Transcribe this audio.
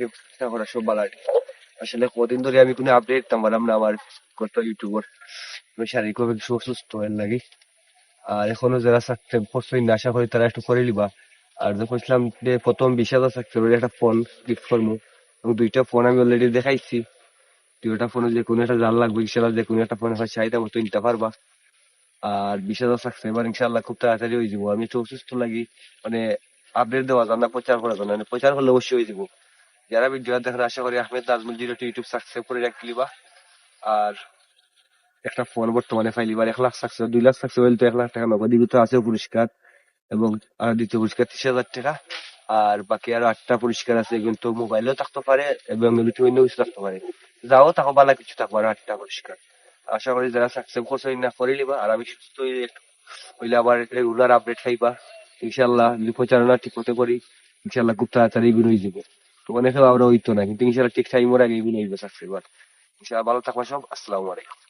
থেকে চেষ্টা করা সব ভালো। আসলে কদিন ধরে আমি কোনো আপডেট দিতাম পারলাম না আমার কত ইউটিউবার, আমি শারীরিকভাবে কিছু অসুস্থ হয়ে লাগি। আর এখনো যারা সাবস্ক্রাইব করছোই না, আশা করি তারা একটু করে নিবা। আর যখন ছিলাম যে প্রথম 20,000 সাবস্ক্রাইবার একটা ফোন গিফট করবো, এবং 2টা ফোন আমি অলরেডি দেখাইছি। 2টা ফোনে যে কোনো একটা জাল লাগবে, ইনশাল্লাহ যে কোনো একটা ফোনের চাহিদা মতো নিতে পারবা। আর 20,000 সাবস্ক্রাইবার ইনশাল্লাহ খুব তাড়াতাড়ি হয়ে যাবো। আমি একটু অসুস্থ লাগি, মানে আপডেট দেওয়া যায় না, প্রচার করা যায় না, মানে প্রচার করলে অবশ্যই হয়ে যাবো। যারা ভিডিও দেখার আশা করি আহমেদ নাজমুল 02 ইউটিউব সাবস্ক্রাইব করে রাখলিবা। আর একটা ফোন বর্তমানে ফাইলিবার 1 লাখ সাবস্ক্রাইব, 2 লাখ সাবস্ক্রাইব হইলে তো 1 লাখ টাকা নগদ তো আছে পুরস্কার, এবং আর দ্বিতীয় পুরস্কার 30,000 টাকা। আর বাকি আরো 8টা পুরস্কার আছে, কিন্তু মোবাইলেও থাকতে পারে এবং বিভিন্ন কিছু থাকতে পারে। যাও থাকো বালা কিছু থাকবো, আর 8টা পুরস্কার। আশা করি যারা সাবস্ক্রাইব করছো না করে নিবা। আর আমি সুস্থ হইলে আবার রেগুলার আপডেট খাইবা ইনশাল্লাহ। যদি প্রচারণা ঠিক মতো করি ইনশাল্লাহ খুব তাড়াতাড়ি বিন হয়ে যাবে। তো অনেকে আমরা হইতো না, কিন্তু ইনশাল্লাহ ঠিক টাইমের আগে বিন হইবে সাবস্ক্রাইবার। ইনশাল্লাহ ভালো থাকবা সব। আসসালামু আলাইকুম।